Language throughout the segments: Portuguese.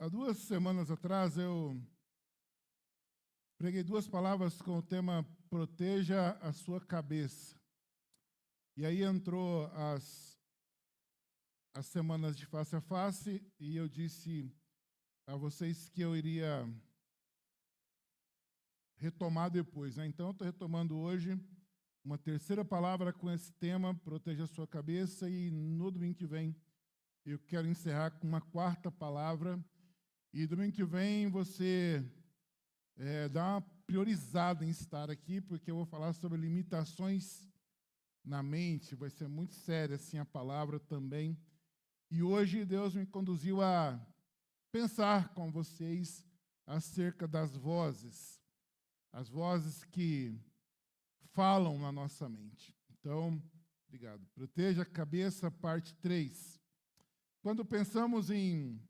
Há 2 semanas atrás eu preguei 2 palavras com o tema Proteja a sua cabeça. E aí entrou as semanas de face a face e eu disse a vocês que eu iria retomar depois, né? Então eu estou retomando hoje uma terceira palavra com esse tema, Proteja a sua cabeça, e no domingo que vem eu quero encerrar com uma quarta palavra. E domingo que vem você dá uma priorizada em estar aqui, porque eu vou falar sobre limitações na mente. Vai ser muito séria assim a palavra também. E hoje Deus me conduziu a pensar com vocês acerca das vozes. As vozes que falam na nossa mente. Então, obrigado. Proteja a cabeça, parte 3. Quando pensamos em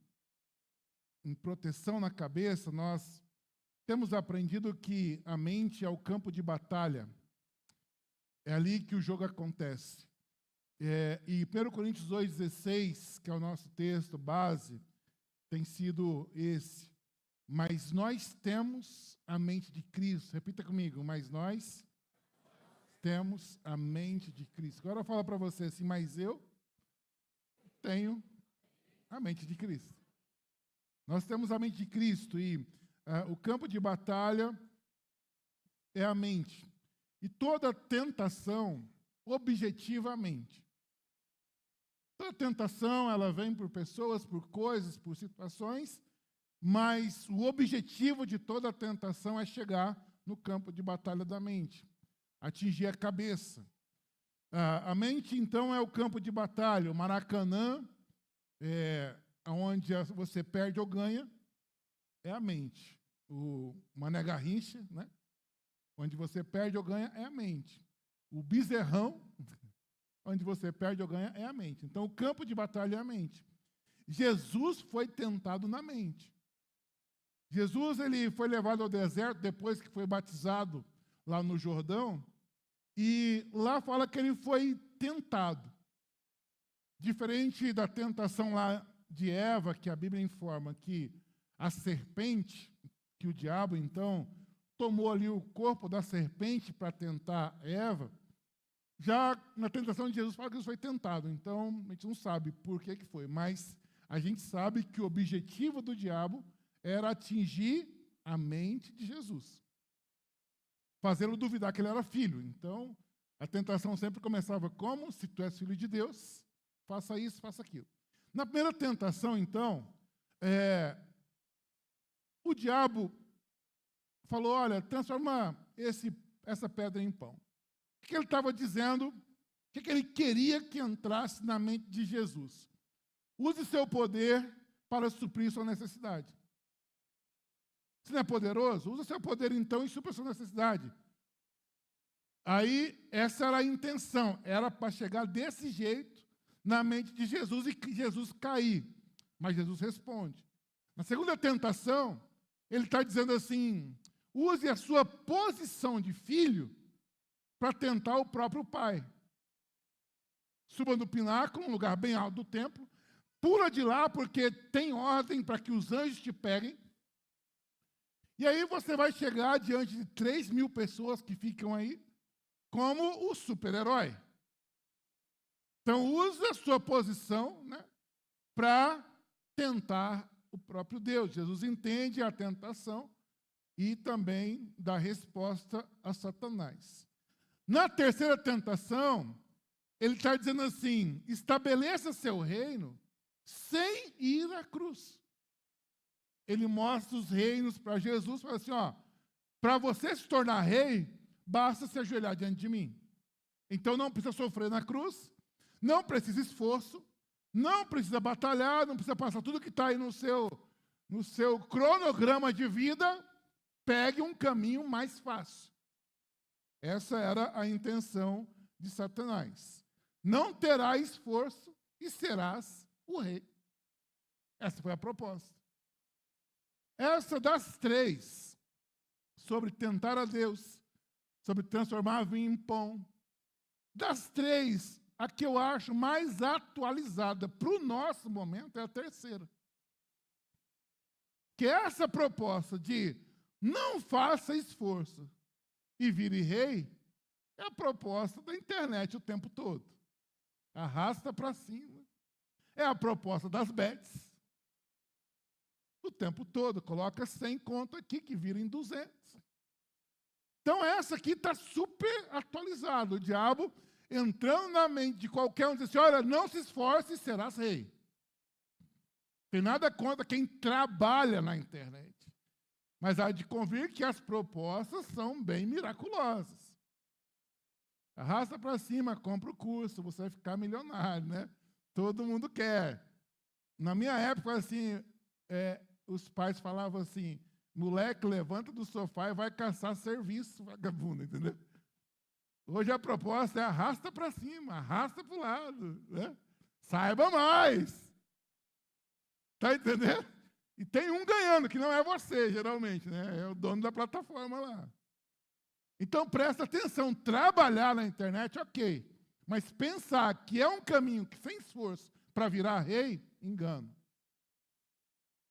proteção na cabeça, nós temos aprendido que a mente é o campo de batalha. É ali que o jogo acontece. E 1 Coríntios 2,16, que é o nosso texto base, tem sido esse. Mas nós temos a mente de Cristo. Repita comigo, mas nós temos a mente de Cristo. Agora eu falo para você assim, mas eu tenho a mente de Cristo. Nós temos a mente de Cristo e o campo de batalha é a mente. E toda tentação, objetivamente, toda tentação ela vem por pessoas, por coisas, por situações, mas o objetivo de toda tentação é chegar no campo de batalha da mente, atingir a cabeça. A mente, então, é o campo de batalha. O Maracanã, onde você perde ou ganha, é a mente. O Mané Garrincha, né? Onde você perde ou ganha, é a mente. O Bezerrão, onde você perde ou ganha, é a mente. Então, o campo de batalha é a mente. Jesus foi tentado na mente. Jesus ele foi levado ao deserto depois que foi batizado lá no Jordão, e lá fala que ele foi tentado. Diferente da tentação lá de Eva, que a Bíblia informa que a serpente, que o diabo, então, tomou ali o corpo da serpente para tentar Eva, já na tentação de Jesus fala que Jesus foi tentado. Então, a gente não sabe por que foi, mas a gente sabe que o objetivo do diabo era atingir a mente de Jesus, fazê-lo duvidar que ele era filho. Então, a tentação sempre começava como? Se tu és filho de Deus, faça isso, faça aquilo. Na primeira tentação, então, o diabo falou, olha, transforma essa pedra em pão. O que ele estava dizendo? O que ele queria que entrasse na mente de Jesus? Use seu poder para suprir sua necessidade. Se não é poderoso, use seu poder então e supra sua necessidade. Aí, essa era a intenção, era para chegar desse jeito na mente de Jesus e que Jesus cair. Mas Jesus responde. Na segunda tentação, ele está dizendo assim, use a sua posição de filho para tentar o próprio pai. Suba no pináculo, um lugar bem alto do templo, pula de lá porque tem ordem para que os anjos te peguem. E aí você vai chegar diante de 3.000 pessoas que ficam aí como o super-herói. Então, use a sua posição, né, para tentar o próprio Deus. Jesus entende a tentação e também dá resposta a Satanás. Na terceira tentação, ele está dizendo assim, estabeleça seu reino sem ir à cruz. Ele mostra os reinos para Jesus, fala assim, para você se tornar rei, basta se ajoelhar diante de mim. Então não precisa sofrer na cruz, não precisa esforço, não precisa batalhar, não precisa passar tudo que está aí no seu cronograma de vida, pegue um caminho mais fácil. Essa era a intenção de Satanás. Não terá esforço e serás o rei. Essa foi a proposta. Essa das 3, sobre tentar a Deus, sobre transformar vinho em pão, das 3, a que eu acho mais atualizada para o nosso momento é a terceira. que essa proposta de não faça esforço e vire rei é a proposta da internet o tempo todo. Arrasta para cima. É a proposta das bets. O tempo todo. Coloca 100 conto aqui, que vira em 200. Então, essa aqui está super atualizada. O diabo entrando na mente de qualquer um, diz assim, olha, não se esforce e serás rei. Tem nada contra quem trabalha na internet. Mas há de convir que as propostas são bem miraculosas. Arrasta para cima, compra o curso, você vai ficar milionário, né? Todo mundo quer. Na minha época, assim, os pais falavam assim, moleque, levanta do sofá e vai caçar serviço, vagabundo, entendeu? Hoje a proposta é arrasta para cima, arrasta para o lado, né? Saiba mais. Está entendendo? E tem um ganhando, que não é você, geralmente, né? É o dono da plataforma lá. Então, presta atenção, trabalhar na internet, ok. Mas pensar que é um caminho que sem esforço para virar rei, engano.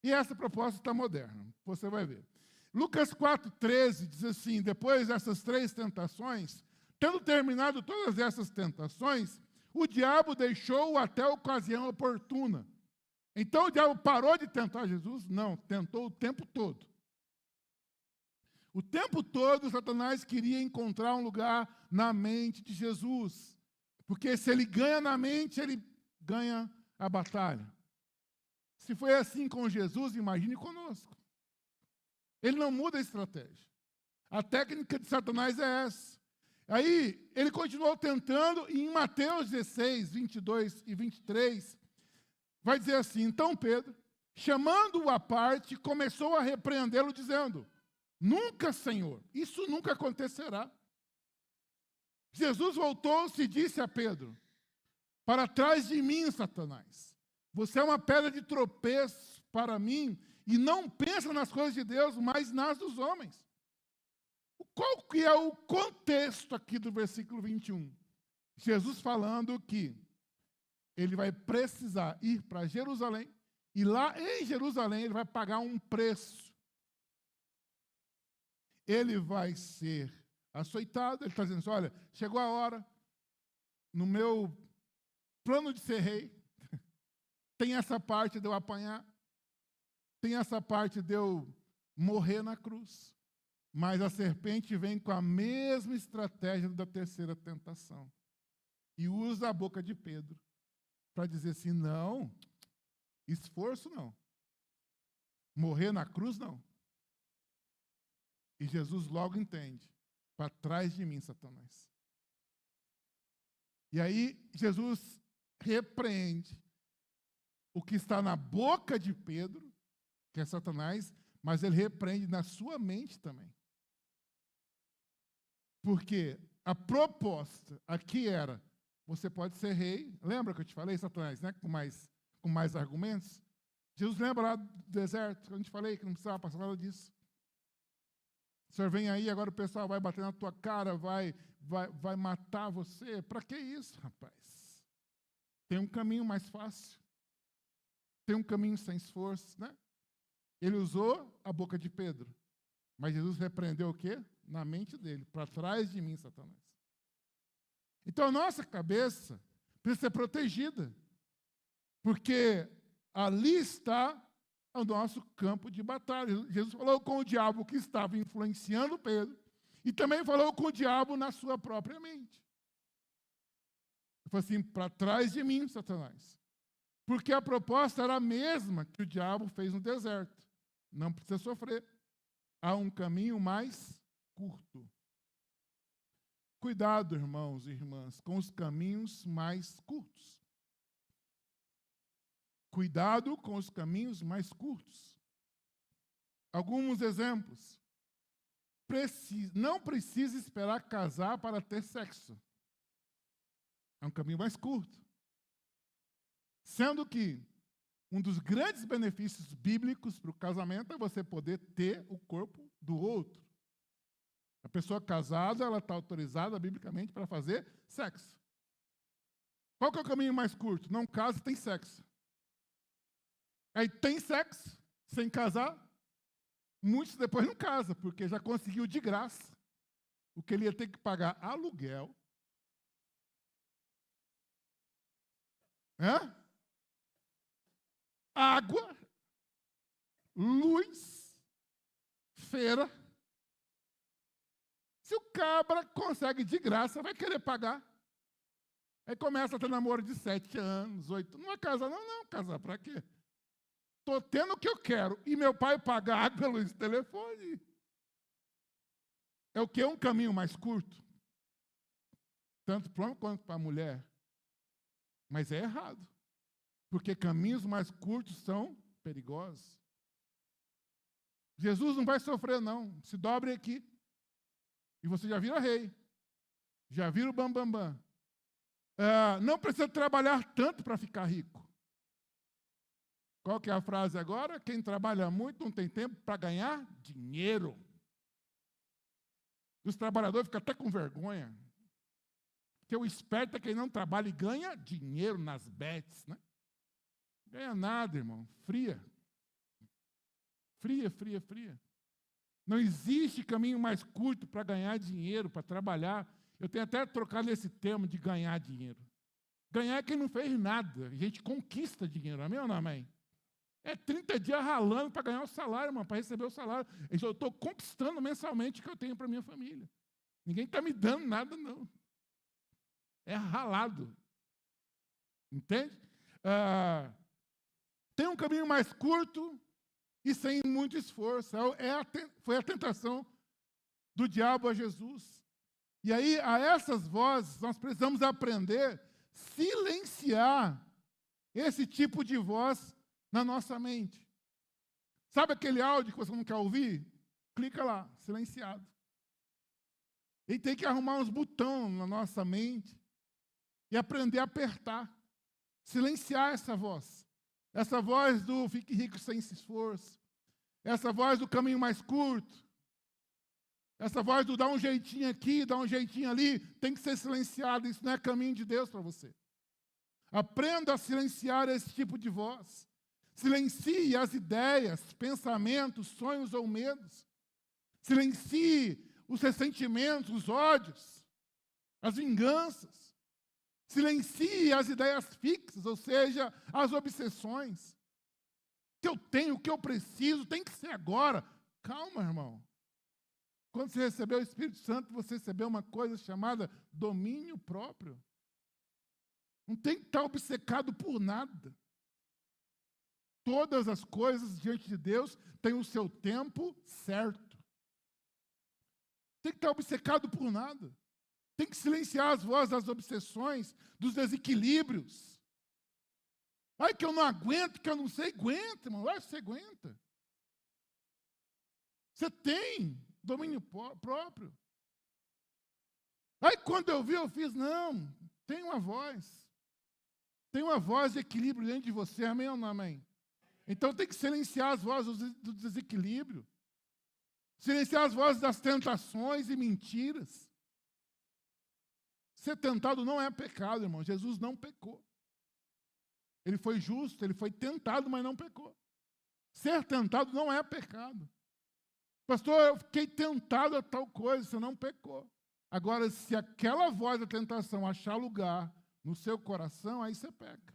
E essa proposta está moderna, você vai ver. Lucas 4,13 diz assim, depois dessas 3 tentações, tendo terminado todas essas tentações, o diabo deixou-o até a ocasião oportuna. Então o diabo parou de tentar Jesus? Não, tentou o tempo todo. O tempo todo Satanás queria encontrar um lugar na mente de Jesus. Porque se ele ganha na mente, ele ganha a batalha. Se foi assim com Jesus, imagine conosco. Ele não muda a estratégia. A técnica de Satanás é essa. Aí, ele continuou tentando, e em Mateus 16, 22 e 23, vai dizer assim, então Pedro, chamando-o à parte, começou a repreendê-lo, dizendo, nunca, Senhor, isso nunca acontecerá. Jesus voltou-se e disse a Pedro, para trás de mim, Satanás, você é uma pedra de tropeço para mim, e não pensa nas coisas de Deus, mas nas dos homens. Qual que é o contexto aqui do versículo 21? Jesus falando que ele vai precisar ir para Jerusalém, e lá em Jerusalém ele vai pagar um preço. Ele vai ser açoitado, ele está dizendo assim, olha, chegou a hora, no meu plano de ser rei, tem essa parte de eu apanhar, tem essa parte de eu morrer na cruz, mas a serpente vem com a mesma estratégia da terceira tentação, e usa a boca de Pedro, para dizer assim, não, esforço não, morrer na cruz não. E Jesus logo entende, para trás de mim, Satanás. E aí Jesus repreende o que está na boca de Pedro, que é Satanás, mas ele repreende na sua mente também. Porque a proposta aqui era, você pode ser rei, lembra que eu te falei, Satanás, né? com mais argumentos? Jesus lembra lá do deserto, que eu te falei que não precisava passar nada disso. O senhor vem aí, agora o pessoal vai bater na tua cara, vai matar você. Para que isso, rapaz? Tem um caminho mais fácil. Tem um caminho sem esforço, né? Ele usou a boca de Pedro. Mas Jesus repreendeu o quê? Na mente dele. Para trás de mim, Satanás. Então a nossa cabeça precisa ser protegida. Porque ali está o nosso campo de batalha. Jesus falou com o diabo que estava influenciando Pedro e também falou com o diabo na sua própria mente. Ele falou assim, para trás de mim, Satanás. Porque a proposta era a mesma que o diabo fez no deserto. Não precisa sofrer. Há um caminho mais curto. Cuidado, irmãos e irmãs, com os caminhos mais curtos. Cuidado com os caminhos mais curtos. Alguns exemplos. Não precisa esperar casar para ter sexo. É um caminho mais curto. Sendo que um dos grandes benefícios bíblicos para o casamento é você poder ter o corpo do outro. A pessoa casada, ela está autorizada biblicamente para fazer sexo. Qual que é o caminho mais curto? Não casa, tem sexo. Aí tem sexo, sem casar, Muitos depois não casam, porque já conseguiu de graça o que ele ia ter que pagar aluguel, água, luz, feira. Se o cabra consegue de graça, vai querer pagar. Aí começa a ter namoro de 7 anos, 8. Não vai casar, não. Casar para quê? Estou tendo o que eu quero. E meu pai pagar água, luz e telefone. É o quê? Um caminho mais curto. Tanto para o homem quanto para a mulher. Mas é errado. Porque caminhos mais curtos são perigosos. Jesus não vai sofrer, não. Se dobre aqui. E você já vira rei. Já vira o bambambam. Não precisa trabalhar tanto para ficar rico. Qual que é a frase agora? Quem trabalha muito não tem tempo para ganhar dinheiro. Os trabalhadores ficam até com vergonha. Porque o esperto é quem não trabalha e ganha dinheiro nas bets, né? Ganha nada, irmão. Fria. Fria. Não existe caminho mais curto para ganhar dinheiro, para trabalhar. Eu tenho até trocado esse termo de ganhar dinheiro. Ganhar é quem não fez nada. A gente conquista dinheiro, amém ou não amém? É 30 dias ralando para ganhar o salário, irmão, para receber o salário. Eu estou conquistando mensalmente o que eu tenho para minha família. Ninguém está me dando nada, não. É ralado. Entende? Tem um caminho mais curto e sem muito esforço. Foi a tentação do diabo a Jesus. E aí, a essas vozes, nós precisamos aprender a silenciar esse tipo de voz na nossa mente. Sabe aquele áudio que você não quer ouvir? Clica lá, silenciado. E tem que arrumar uns botões na nossa mente e aprender a apertar. Silenciar essa voz. Essa voz do fique rico sem esforço. Essa voz do caminho mais curto. Essa voz do dar um jeitinho aqui, dar um jeitinho ali, tem que ser silenciada. Isso não é caminho de Deus para você. Aprenda a silenciar esse tipo de voz. Silencie as ideias, pensamentos, sonhos ou medos. Silencie os ressentimentos, os ódios, as vinganças. Silencie as ideias fixas, ou seja, as obsessões. O que eu tenho, o que eu preciso, tem que ser agora. Calma, irmão. Quando você recebeu o Espírito Santo, você recebeu uma coisa chamada domínio próprio. Não tem que estar obcecado por nada. Todas as coisas diante de Deus têm o seu tempo certo. Tem que estar obcecado por nada. Tem que silenciar as vozes das obsessões, dos desequilíbrios. Ai, que eu não aguento, que eu não sei, aguenta, irmão. Ai, você aguenta. Você tem domínio próprio. Aí quando eu vi, eu fiz, não, tem uma voz. Tem uma voz de equilíbrio dentro de você, amém ou não amém? Então tem que silenciar as vozes do desequilíbrio. Silenciar as vozes das tentações e mentiras. Ser tentado não é pecado, irmão. Jesus não pecou. Ele foi justo, ele foi tentado, mas não pecou. Ser tentado não é pecado. Pastor, eu fiquei tentado a tal coisa, você não pecou. Agora, se aquela voz da tentação achar lugar no seu coração, aí você peca.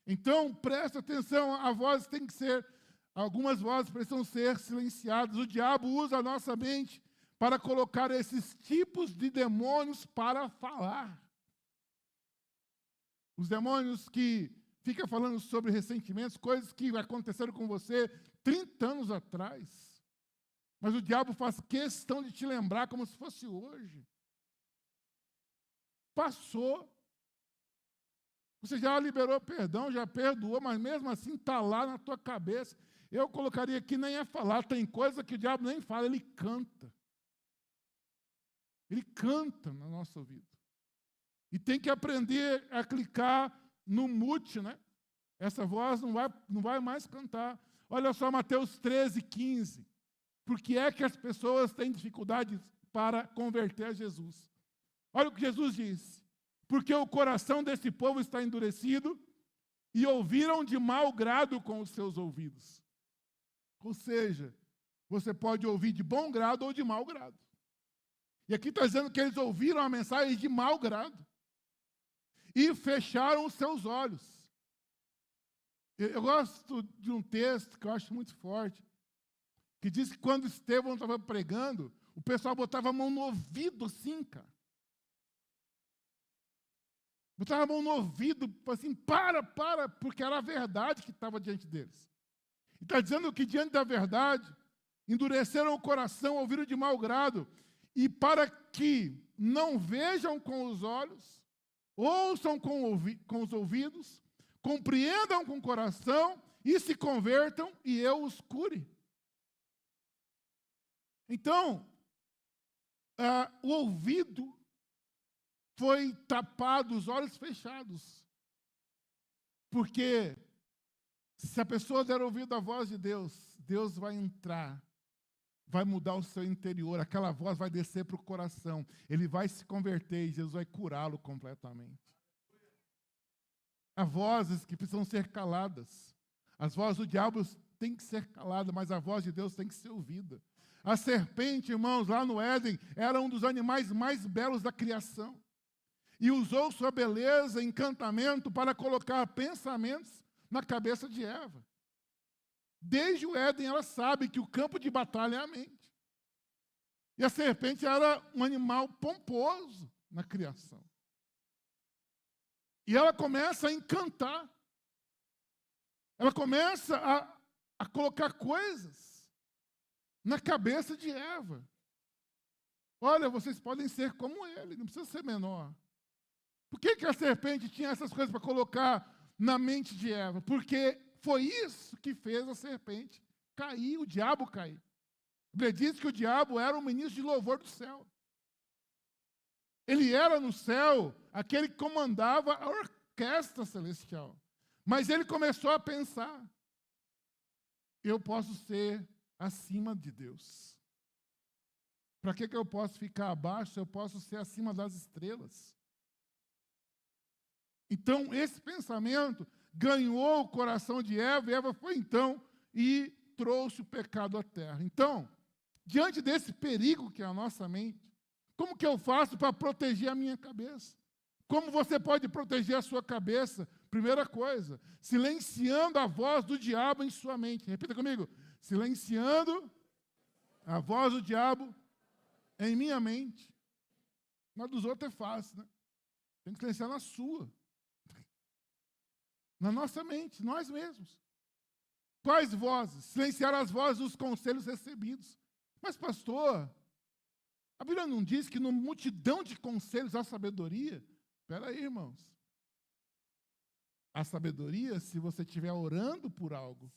Então, presta atenção, a voz tem que ser, algumas vozes precisam ser silenciadas. O diabo usa a nossa mente para colocar esses tipos de demônios para falar. Os demônios que ficam falando sobre ressentimentos, coisas que aconteceram com você 30 anos atrás. Mas o diabo faz questão de te lembrar como se fosse hoje. Passou. Você já liberou perdão, já perdoou, mas mesmo assim está lá na tua cabeça. Eu colocaria aqui, nem é falar, tem coisa que o diabo nem fala, ele canta. Ele canta no nosso ouvido. E tem que aprender a clicar no mute, né? Essa voz não vai mais cantar. Olha só Mateus 13, 15. Por que é que as pessoas têm dificuldade para converter a Jesus? Olha o que Jesus disse. Porque o coração desse povo está endurecido e ouviram de mau grado com os seus ouvidos. Ou seja, você pode ouvir de bom grado ou de mau grado. E aqui está dizendo que eles ouviram a mensagem de mau grado. E fecharam os seus olhos. Eu gosto de um texto que eu acho muito forte, que diz que quando Estevão estava pregando, o pessoal botava a mão no ouvido assim, cara. Botava a mão no ouvido, assim, para, porque era a verdade que estava diante deles. E está dizendo que diante da verdade, endureceram o coração, ouviram de mau grado, e para que não vejam com os olhos, ouçam com os ouvidos, compreendam com o coração, e se convertam, e eu os cure. Então, o ouvido foi tapado, os olhos fechados. Porque se a pessoa der ouvido à voz de Deus, Deus vai entrar, vai mudar o seu interior, aquela voz vai descer para o coração, ele vai se converter e Jesus vai curá-lo completamente. Há vozes que precisam ser caladas. As vozes do diabo têm que ser caladas, mas a voz de Deus tem que ser ouvida. A serpente, irmãos, lá no Éden, era um dos animais mais belos da criação. E usou sua beleza, encantamento, para colocar pensamentos na cabeça de Eva. Desde o Éden, ela sabe que o campo de batalha é a mente. E a serpente era um animal pomposo na criação. E ela começa a encantar. Ela começa a colocar coisas na cabeça de Eva. Olha, vocês podem ser como ele, não precisa ser menor. Por que a serpente tinha essas coisas para colocar na mente de Eva? Porque foi isso que fez a serpente cair, o diabo cair. A Bíblia diz que o diabo era um ministro de louvor do céu. Ele era no céu aquele que comandava a orquestra celestial. Mas ele começou a pensar, eu posso ser acima de Deus. Para que eu posso ficar abaixo? Eu posso ser acima das estrelas. Então, esse pensamento ganhou o coração de Eva, e Eva foi então e trouxe o pecado à terra. Então, diante desse perigo que é a nossa mente, como que eu faço para proteger a minha cabeça? Como você pode proteger a sua cabeça? Primeira coisa, silenciando a voz do diabo em sua mente. Repita comigo. Silenciando a voz do diabo em minha mente. Na dos outros é fácil, né? Tem que silenciar na sua. Na nossa mente, nós mesmos. Quais vozes? Silenciar as vozes dos conselhos recebidos. Mas, pastor, a Bíblia não diz que na multidão de conselhos há sabedoria? Espera aí, irmãos. A sabedoria, se você estiver orando por algo,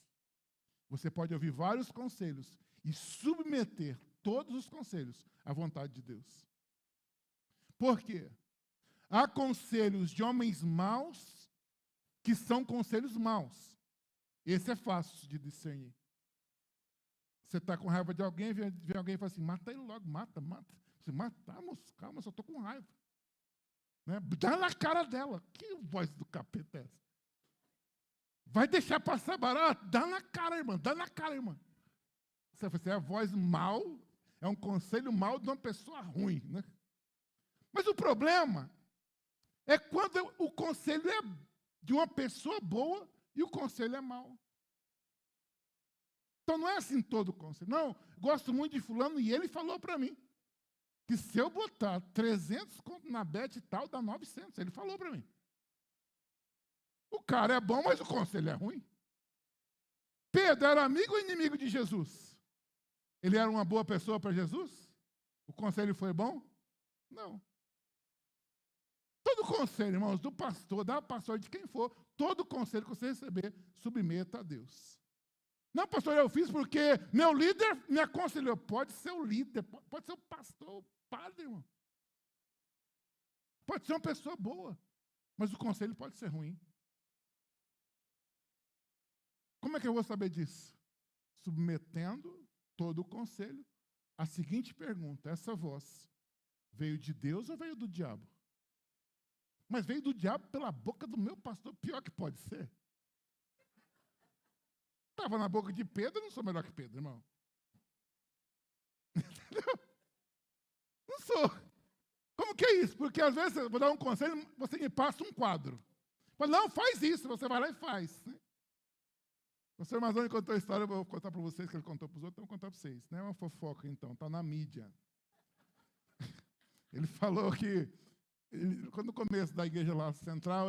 você pode ouvir vários conselhos e submeter todos os conselhos à vontade de Deus. Por quê? Há conselhos de homens maus que são conselhos maus. Esse é fácil de discernir. Você está com raiva de alguém, vem alguém e fala assim, mata ele logo, mata. Você mata, moço, calma, só estou com raiva. Né? Dá na cara dela. Que voz do capeta é essa? Vai deixar passar barato? Dá na cara, irmã, dá na cara, irmã. Você é a voz mal, é um conselho mal de uma pessoa ruim. Né? Mas o problema é quando o conselho é de uma pessoa boa e o conselho é mau. Então não é assim todo o conselho. Não, gosto muito de fulano e ele falou para mim que se eu botar 300 na bet e tal, dá 900. Ele falou para mim. O cara é bom, mas o conselho é ruim. Pedro era amigo ou inimigo de Jesus? Ele era uma boa pessoa para Jesus? O conselho foi bom? Não. Todo conselho, irmãos, do pastor, da pastora, de quem for, todo conselho que você receber, submeta a Deus. Não, pastor, eu fiz porque meu líder me aconselhou. Pode ser o líder, pode ser o pastor, o padre, irmão. Pode ser uma pessoa boa, mas o conselho pode ser ruim. Como é que eu vou saber disso? Submetendo todo o conselho à seguinte pergunta: essa voz veio de Deus ou veio do diabo? Mas veio do diabo pela boca do meu pastor, pior que pode ser. Está estava na boca de Pedro, eu não sou melhor que Pedro, irmão. Entendeu? Não sou. Como que é isso? Porque às vezes eu vou dar um conselho, você me passa um quadro. Fala, não, faz isso, você vai lá e faz. Né? O senhor Mazzoni contou a história, eu vou contar para vocês, que ele contou para os outros, então eu vou contar para vocês. Não é uma fofoca, então, está na mídia. Ele falou que, quando no começo da igreja lá central,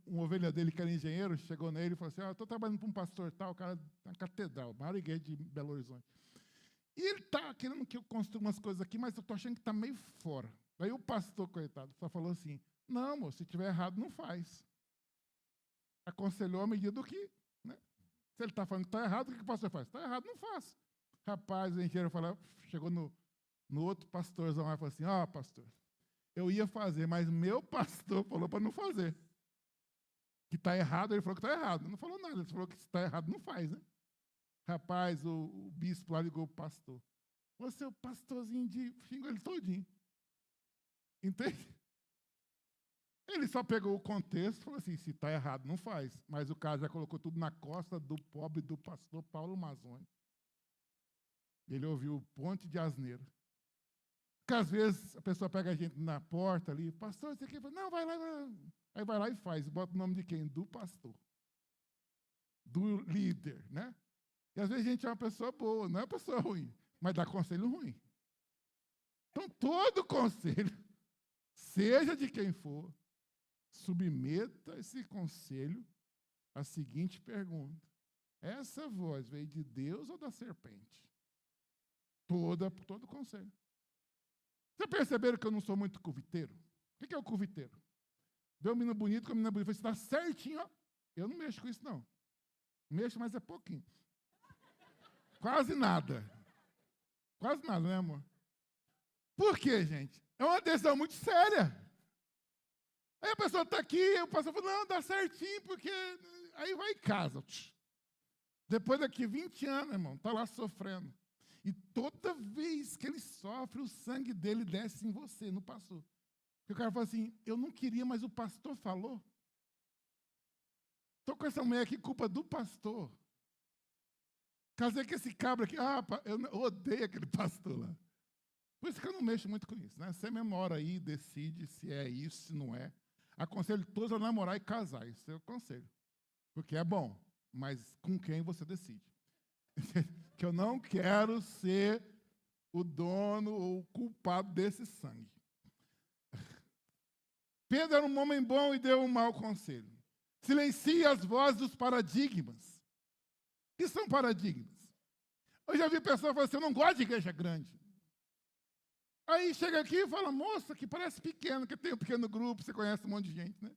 uma ovelha dele, que era engenheiro, chegou nele e falou assim, eu estou trabalhando para um pastor tal, o cara na catedral, maior igreja de Belo Horizonte. E ele está querendo que eu construa umas coisas aqui, mas eu estou achando que está meio fora. Aí o pastor, coitado, só falou assim, não, moço, se tiver errado, não faz. Aconselhou à medida do que, né? Se ele está falando que está errado, o que o pastor faz? Está errado, não faça. Rapaz, o engenheiro chegou no outro pastorzão lá e falou assim, pastor, eu ia fazer, mas meu pastor falou para não fazer. Que está errado, ele falou que está errado. Não falou nada, ele falou que se está errado, não faz, né? Rapaz, o bispo lá ligou o pastor. Você é o pastorzinho xingou ele todinho. Entende? Ele só pegou o contexto e falou assim, se está errado, não faz. Mas o cara já colocou tudo na costa do pobre do pastor Paulo Mazzoni. Ele ouviu o ponte de asneiro. Porque às vezes a pessoa pega a gente na porta ali, pastor, você quer? Não, vai lá, vai lá. Aí vai lá e faz. Bota o nome de quem? Do pastor. Do líder, né? E às vezes a gente é uma pessoa boa, não é uma pessoa ruim, mas dá conselho ruim. Então, todo conselho, seja de quem for, submeta esse conselho à seguinte pergunta. Essa voz veio de Deus ou da serpente? Todo conselho. Vocês perceberam que eu não sou muito curviteiro? O que é o curviteiro? Vê um menino bonito com a menina bonita, você está certinho, ó. Eu não mexo com isso, não. Mexo, mas é pouquinho. Quase nada. Quase nada, né, amor? Por quê, gente? É uma decisão muito séria. Aí a pessoa está aqui, o pastor fala, não, dá certinho, porque... Aí vai em casa. Depois daqui 20 anos, irmão, está lá sofrendo. E toda vez que ele sofre, o sangue dele desce em você, no pastor. Porque o cara fala assim, eu não queria, mas o pastor falou. Estou com essa mulher aqui, culpa do pastor. Casei com esse cabra aqui, eu odeio aquele pastor lá. Por isso que eu não mexo muito com isso, né? Você mesmo ora aí, decide se é isso, se não é. Aconselho todos a namorar e casar, isso eu aconselho. Porque é bom, mas com quem você decide. Que eu não quero ser o dono ou o culpado desse sangue. Pedro era um homem bom e deu um mau conselho. Silencie as vozes dos paradigmas. O que são paradigmas? Eu já vi pessoas falando assim, eu não gosto de igreja grande. Aí chega aqui e fala, moça, que parece pequeno, que tem um pequeno grupo, você conhece um monte de gente, né?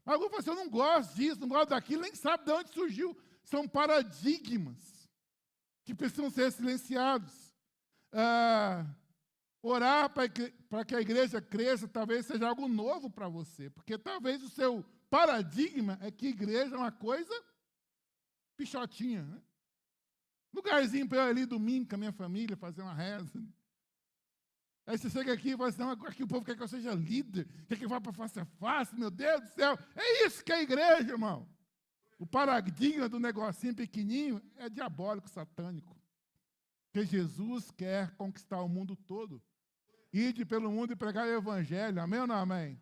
Alguns falam assim, eu não gosto disso, não gosto daquilo, nem sabe de onde surgiu. São paradigmas que precisam ser silenciados. Orar para que a igreja cresça talvez seja algo novo para você, porque talvez o seu paradigma é que igreja é uma coisa pichotinha, né? Lugarzinho para eu ir ali domingo com a minha família, fazer uma reza. Aí você chega aqui e fala assim, não, aqui o povo quer que eu seja líder, quer que eu vá para face a face, meu Deus do céu. É isso que é a igreja, irmão. O paradigma do negocinho pequenininho é diabólico, satânico. Porque Jesus quer conquistar o mundo todo. Ide pelo mundo e pregar o evangelho. Amém ou não amém?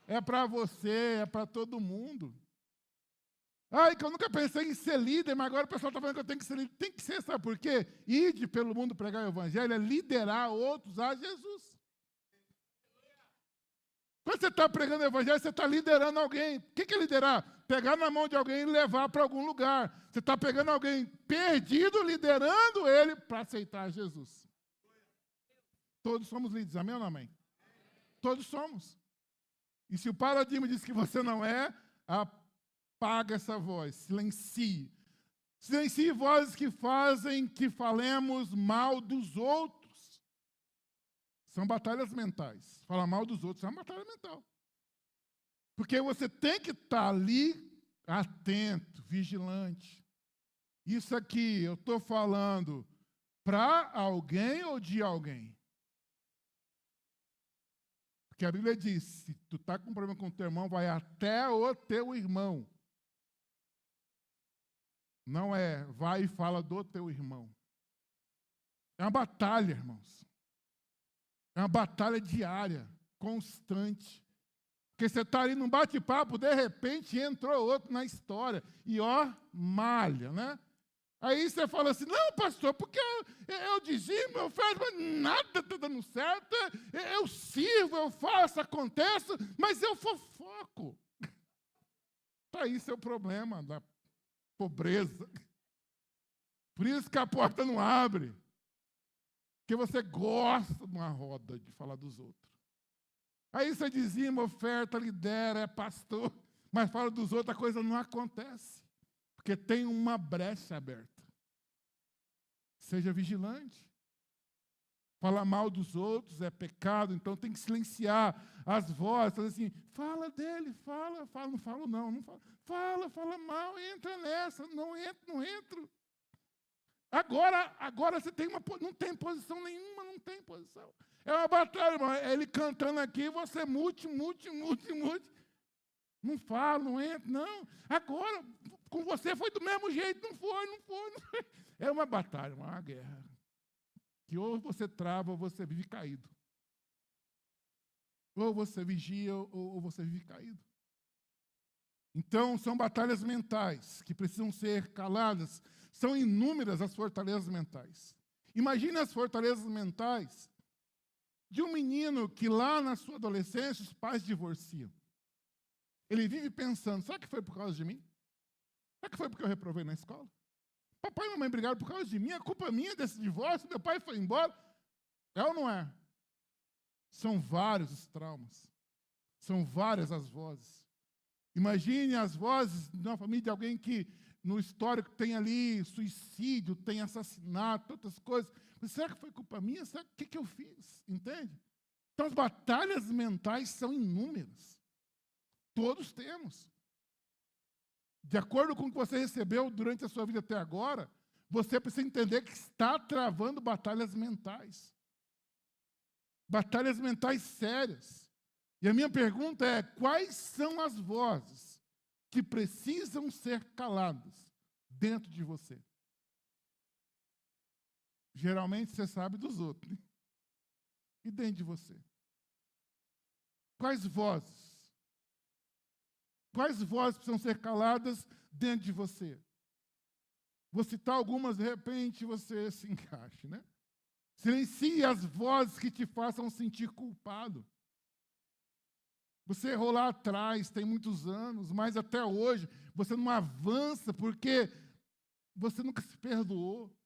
É para você, é para todo mundo. Que eu nunca pensei em ser líder, mas agora o pessoal está falando que eu tenho que ser líder. Tem que ser, sabe por quê? Ide pelo mundo pregar o evangelho é liderar outros a Jesus. Quando você está pregando o evangelho, você está liderando alguém. O que é liderar? Pegar na mão de alguém e levar para algum lugar. Você está pegando alguém perdido, liderando ele para aceitar Jesus. Todos somos líderes, amém ou não amém? Todos somos. E se o paradigma diz que você não é, apaga essa voz, silencie. Silencie vozes que fazem que falemos mal dos outros. São batalhas mentais. Falar mal dos outros é uma batalha mental. Porque você tem que estar ali atento, vigilante. Isso aqui eu estou falando para alguém ou de alguém? Porque a Bíblia diz, se tu está com problema com o teu irmão, vai até o teu irmão. Não é vai e fala do teu irmão. É uma batalha, irmãos. É uma batalha diária, constante. Porque você está ali num bate-papo, de repente entrou outro na história. E malha, né? Aí você fala assim, não, pastor, porque eu dizimo, eu faço, mas nada está dando certo. Eu sirvo, eu faço, acontece, mas eu fofoco. Está aí seu problema da pobreza. Por isso que a porta não abre. Porque você gosta de uma roda de falar dos outros. Aí você dizima, oferta, lidera, é pastor, mas fala dos outros, a coisa não acontece. Porque tem uma brecha aberta. Seja vigilante. Falar mal dos outros é pecado, então tem que silenciar as vozes, fazer assim, fala dele, fala, não falo não fala mal, entra nessa, não entro. Agora você tem não tem posição nenhuma, não tem posição. É uma batalha, irmão. É ele cantando aqui, você mute. Não fala, não entra, não. Agora, com você foi do mesmo jeito, não foi. É uma batalha, uma guerra. Que ou você trava ou você vive caído. Ou você vigia ou você vive caído. Então, são batalhas mentais que precisam ser caladas. São inúmeras as fortalezas mentais. Imagine as fortalezas mentais de um menino que lá na sua adolescência os pais divorciam. Ele vive pensando, será que foi por causa de mim? Será que foi porque eu reprovei na escola? Papai e mamãe brigaram por causa de mim, a culpa é minha desse divórcio, meu pai foi embora. É ou não é? São vários os traumas. São várias as vozes. Imagine as vozes de uma família de alguém que no histórico tem ali suicídio, tem assassinato, outras coisas. Mas será que foi culpa minha? Será que eu fiz? Entende? Então as batalhas mentais são inúmeras. Todos temos. De acordo com o que você recebeu durante a sua vida até agora, você precisa entender que está travando batalhas mentais. Batalhas mentais sérias. E a minha pergunta é, quais são as vozes que precisam ser caladas dentro de você? Geralmente você sabe dos outros, né? E dentro de você? Quais vozes? Quais vozes precisam ser caladas dentro de você? Vou citar algumas, de repente você se encaixe, né? Silencie as vozes que te façam sentir culpado. Você errou lá atrás, tem muitos anos, mas até hoje você não avança porque você nunca se perdoou.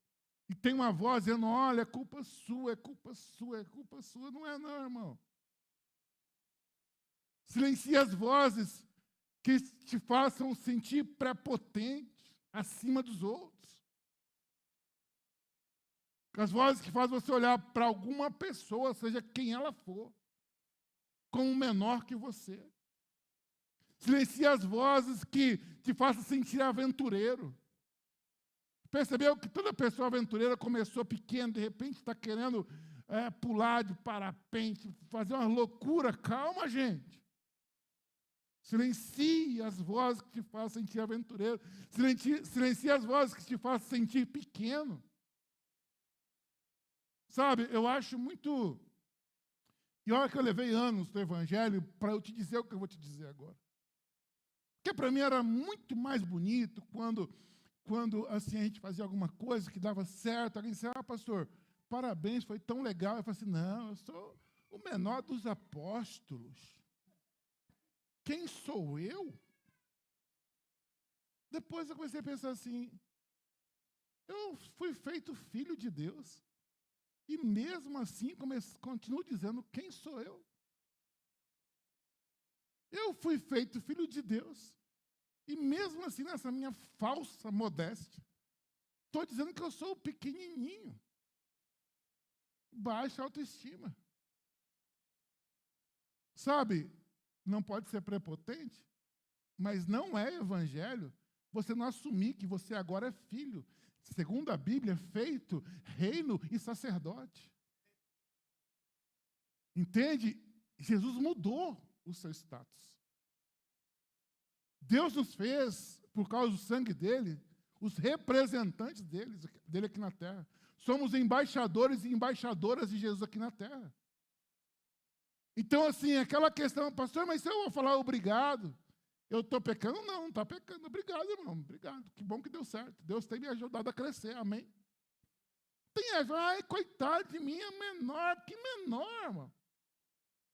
E tem uma voz dizendo, olha, é culpa sua, é culpa sua, é culpa sua. Não é não, irmão. Silencie as vozes que te façam sentir prepotente acima dos outros. As vozes que fazem você olhar para alguma pessoa, seja quem ela for, como menor que você. Silencie as vozes que te façam sentir aventureiro. Percebeu que toda pessoa aventureira começou pequena, de repente está querendo pular de parapente, fazer uma loucura. Calma, gente. Silencie as vozes que te façam sentir aventureiro. Silencie as vozes que te façam sentir pequeno. Sabe, eu acho muito... E olha que eu levei anos do Evangelho para eu te dizer o que eu vou te dizer agora. Porque para mim era muito mais bonito quando assim, a gente fazia alguma coisa que dava certo. Alguém disse, pastor, parabéns, foi tão legal. Eu falei assim, não, eu sou o menor dos apóstolos. Quem sou eu? Depois eu comecei a pensar assim, eu fui feito filho de Deus. E mesmo assim, continuo dizendo, quem sou eu? Eu fui feito filho de Deus. E mesmo assim, nessa minha falsa modéstia, estou dizendo que eu sou o pequenininho. Baixa autoestima. Sabe, não pode ser prepotente, mas não é evangelho você não assumir que você agora é filho. Segundo a Bíblia, feito reino e sacerdote. Entende? Jesus mudou o seu status. Deus nos fez, por causa do sangue dele, os representantes dele aqui na terra. Somos embaixadores e embaixadoras de Jesus aqui na terra. Então, assim, aquela questão, pastor, mas se eu vou falar obrigado, eu estou pecando? Não está pecando. Obrigado, irmão, obrigado. Que bom que deu certo. Deus tem me ajudado a crescer, amém? Ai, coitado de mim, é menor. Que menor, irmão?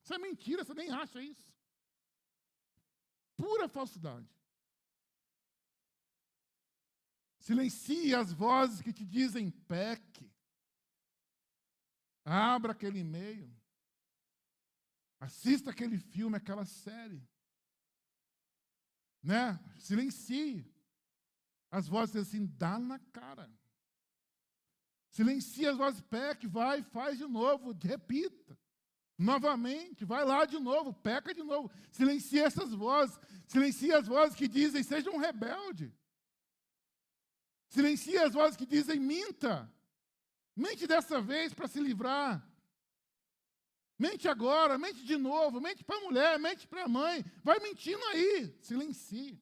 Isso é mentira, você nem acha isso. Pura falsidade. Silencie as vozes que te dizem peque. Abra aquele e-mail. Assista aquele filme, aquela série. Né? Silencie. As vozes assim, dá na cara. Silencie as vozes, peque, vai, faz de novo, repita. Novamente, vai lá de novo, peca de novo. Silencie essas vozes. Silencie as vozes que dizem, seja um rebelde. Silencie as vozes que dizem, minta. Mente dessa vez para se livrar. Mente agora, mente de novo, mente para a mulher, mente para a mãe. Vai mentindo aí. Silencie.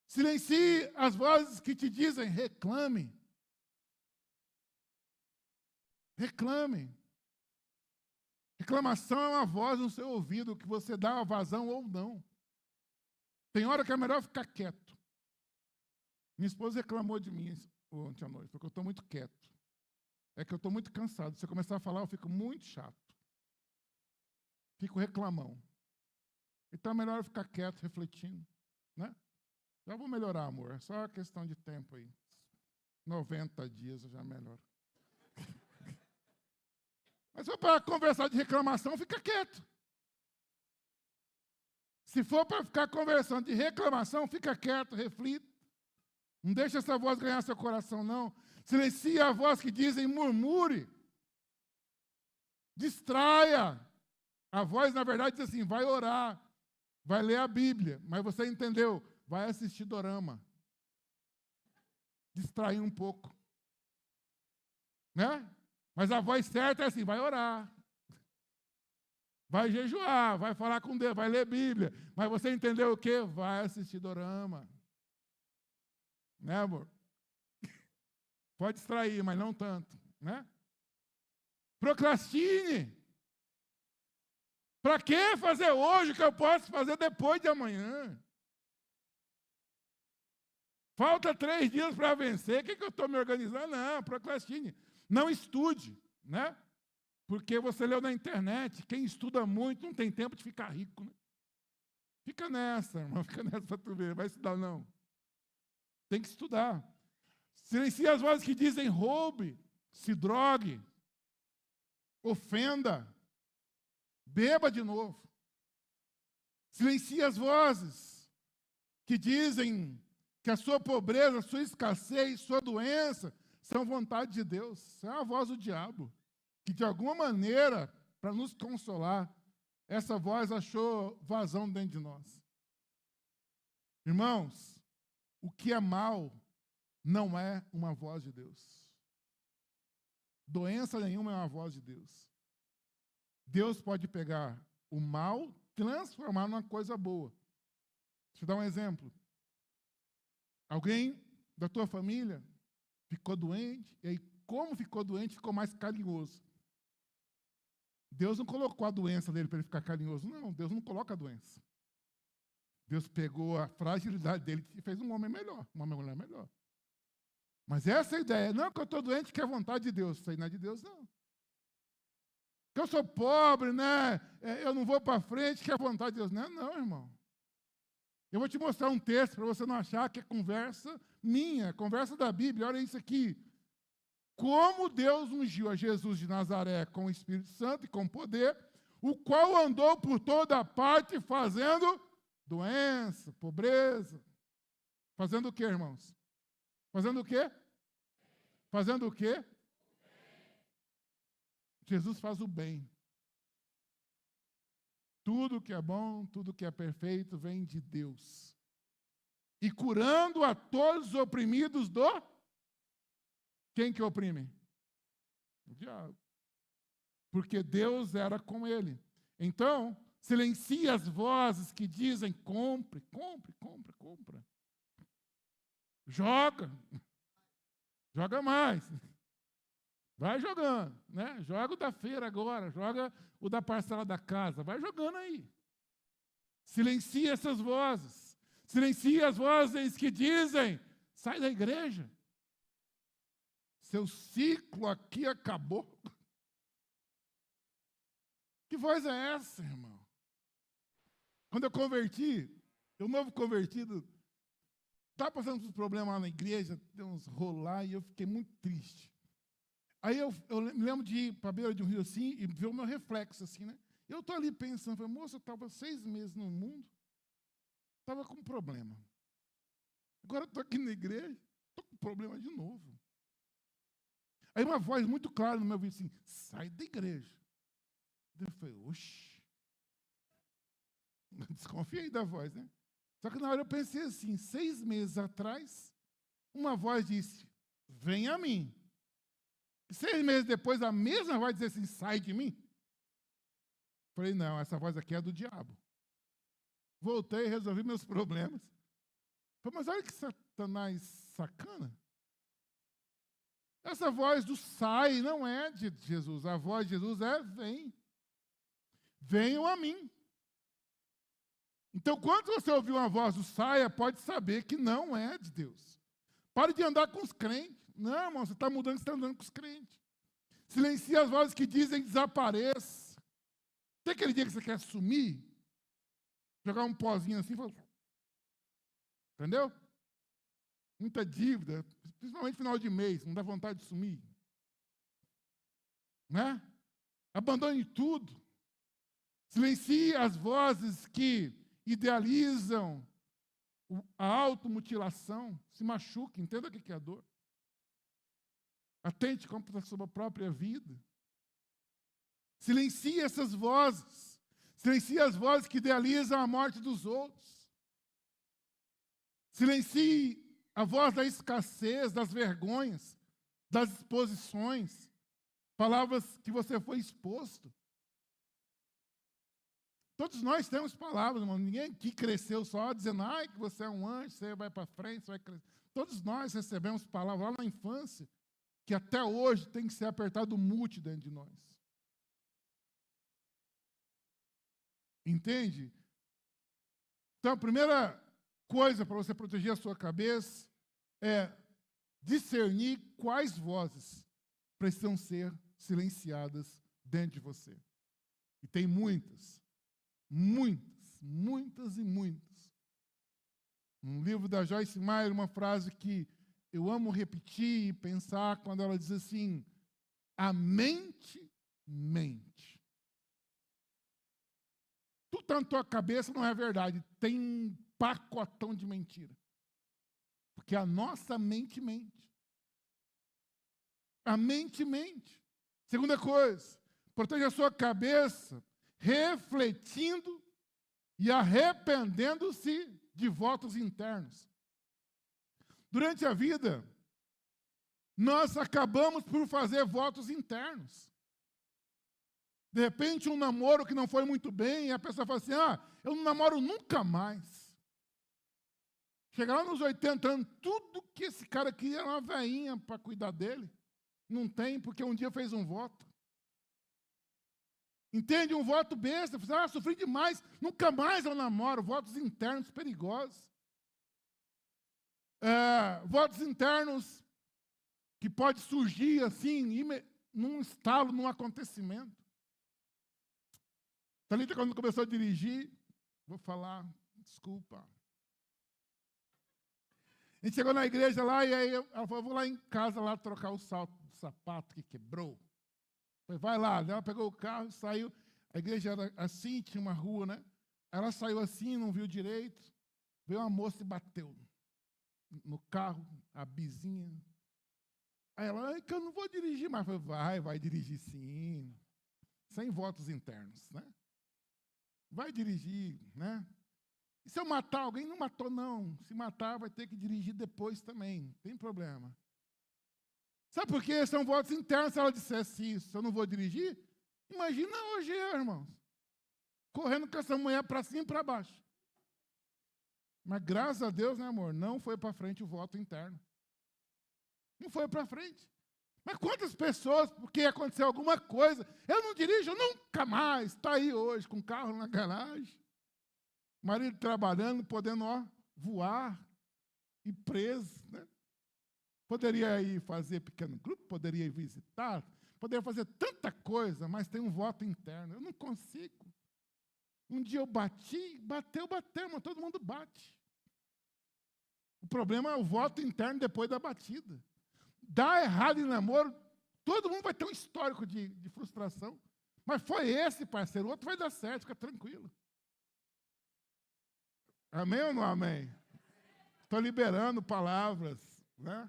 Silencie as vozes que te dizem, reclame. Reclame. Reclamação é uma voz no seu ouvido que você dá a vazão ou não. Tem hora que é melhor ficar quieto. Minha esposa reclamou de mim ontem à noite, porque eu estou muito quieto. É que eu estou muito cansado. Se eu começar a falar, eu fico muito chato. Fico reclamão. Então é melhor ficar quieto, refletindo. Né? Já vou melhorar, amor. É só questão de tempo aí. 90 dias eu já melhoro. Mas se for para conversar de reclamação, fica quieto. Se for para ficar conversando de reclamação, fica quieto, reflita. Não deixa essa voz ganhar seu coração, não. Silencie a voz que dizem murmure. Distraia. A voz, na verdade, diz assim, vai orar, vai ler a Bíblia. Mas você entendeu? Vai assistir dorama. Distrair um pouco. Né? Mas a voz certa é assim, vai orar. Vai jejuar, vai falar com Deus, vai ler Bíblia. Mas você entendeu o quê? Vai assistir dorama. Né, amor? Pode distrair, mas não tanto. Né? Procrastine. Para que fazer hoje que eu posso fazer depois de amanhã? Falta 3 dias para vencer. O que eu estou me organizando? Não, procrastine. Não estude, né? Porque você leu na internet, quem estuda muito não tem tempo de ficar rico, né? Fica nessa, irmão, fica nessa para tu ver. Vai estudar, não. Tem que estudar. Silencie as vozes que dizem roube, se drogue, ofenda, beba de novo. Silencie as vozes que dizem que a sua pobreza, a sua escassez, sua doença são vontade de Deus. Isso é a voz do diabo, que de alguma maneira, para nos consolar, essa voz achou vazão dentro de nós. Irmãos, o que é mal não é uma voz de Deus. Doença nenhuma é uma voz de Deus. Deus pode pegar o mal, transformar numa coisa boa. Deixa eu dar um exemplo. Alguém da tua família ficou doente, e aí, como ficou doente, ficou mais carinhoso. Deus não colocou a doença dele para ele ficar carinhoso. Não, Deus não coloca a doença. Deus pegou a fragilidade dele e fez um homem melhor, uma mulher melhor. Mas essa é a ideia. Não que eu estou doente, que é vontade de Deus. Isso aí não é de Deus, não. Que eu sou pobre, né? Eu não vou para frente, que é vontade de Deus. Não é não, irmão. Eu vou te mostrar um texto para você não achar que é conversa minha, conversa da Bíblia. Olha isso aqui. Como Deus ungiu a Jesus de Nazaré com o Espírito Santo e com poder, o qual andou por toda parte fazendo doença, pobreza. Fazendo o quê, irmãos? Fazendo o quê? Fazendo o quê? Jesus faz o bem. Tudo que é bom, tudo que é perfeito vem de Deus. E curando a todos os oprimidos do... Quem que oprime? O diabo. Porque Deus era com ele. Então, silencie as vozes que dizem compre, compre, compra, compra. Joga. Joga mais. Vai jogando, né? Joga o da feira agora, joga o da parcela da casa, vai jogando aí. Silencia essas vozes. Silencia as vozes que dizem, sai da igreja. Seu ciclo aqui acabou. Que voz é essa, irmão? Quando eu converti, o novo convertido, estava passando por problemas lá na igreja, deu uns rolar, e eu fiquei muito triste. Aí eu me lembro de ir para a beira de um rio assim e ver o meu reflexo assim, né? Eu estou ali pensando, falei, moça, eu estava 6 meses no mundo, estava com problema. Agora estou aqui na igreja, estou com problema de novo. Aí uma voz muito clara no meu ouvido assim, sai da igreja. Eu falei, oxi. Desconfiei da voz, né? Só que na hora eu pensei assim, 6 meses atrás, uma voz disse, vem a mim. E 6 meses depois, a mesma voz dizer assim, sai de mim. Falei, não, essa voz aqui é do diabo. Voltei e resolvi meus problemas. Falei, mas olha que Satanás sacana. Essa voz do sai não é de Jesus. A voz de Jesus é vem. Venham a mim. Então, quando você ouvir uma voz do saia, pode saber que não é de Deus. Pare de andar com os crentes. Não, irmão, você está mudando, você está andando com os crentes. Silencie as vozes que dizem desapareça. Tem aquele dia que você quer sumir? Jogar um pozinho assim e falar... Entendeu? Muita dívida, principalmente final de mês, não dá vontade de sumir. Né? Abandone tudo. Silencie as vozes que idealizam a automutilação, se machuque, entenda o que é a dor. Atente para a sua própria vida. Silencie essas vozes. Silencie as vozes que idealizam a morte dos outros. Silencie a voz da escassez, das vergonhas, das exposições, palavras que você foi exposto. Todos nós temos palavras, irmão. Ninguém aqui cresceu só dizendo, ai, que você é um anjo, você vai para frente, você vai crescer. Todos nós recebemos palavras lá na infância, que até hoje tem que ser apertado o mute dentro de nós. Entende? Então, a primeira coisa para você proteger a sua cabeça é discernir quais vozes precisam ser silenciadas dentro de você. E tem muitas. Muitas, muitas e muitas. No livro da Joyce Meyer, uma frase que eu amo repetir e pensar quando ela diz assim, a mente mente. Tudo está na tua cabeça não é verdade, tem um pacotão de mentira. Porque a nossa mente mente. A mente mente. Segunda coisa, proteja a sua cabeça refletindo e arrependendo-se de votos internos. Durante a vida, nós acabamos por fazer votos internos. De repente, um namoro que não foi muito bem, e a pessoa fala assim, eu não namoro nunca mais. Chega lá nos 80 anos, tudo que esse cara queria era uma veinha para cuidar dele. Não tem, porque um dia fez um voto. Entende? Um voto besta. Sofri demais, nunca mais eu namoro. Votos internos perigosos. Votos internos que pode surgir assim, num estalo, num acontecimento. Thalita, quando começou a dirigir, vou falar, desculpa. A gente chegou na igreja lá e aí ela falou, vou lá em casa lá trocar o salto do sapato que quebrou. Falei, vai lá. Ela pegou o carro, saiu. A igreja era assim, tinha uma rua, né? Ela saiu assim, não viu direito. Veio uma moça e bateu no carro, a bizinha. Aí ela, que eu não vou dirigir mais. Eu falei, vai dirigir sim. Sem votos internos, né? Vai dirigir, né? E se eu matar alguém, não matou não. Se matar, vai ter que dirigir depois também. Não tem problema. Sabe por quê? São votos internos. Se ela dissesse isso, eu não vou dirigir, imagina hoje eu, irmãos, correndo com essa mulher para cima e para baixo. Mas graças a Deus, né, amor, não foi para frente o voto interno. Não foi para frente. Mas quantas pessoas, porque aconteceu alguma coisa, eu não dirijo nunca mais, está aí hoje com o carro na garagem, marido trabalhando, podendo voar e preso, né? Poderia ir fazer pequeno grupo, poderia ir visitar, poderia fazer tanta coisa, mas tem um voto interno. Eu não consigo. Um dia eu bateu, mas todo mundo bate. O problema é o voto interno depois da batida. Dá errado em namoro, todo mundo vai ter um histórico de frustração. Mas foi esse, parceiro, o outro vai dar certo, fica tranquilo. Amém ou não amém? Estou liberando palavras, né?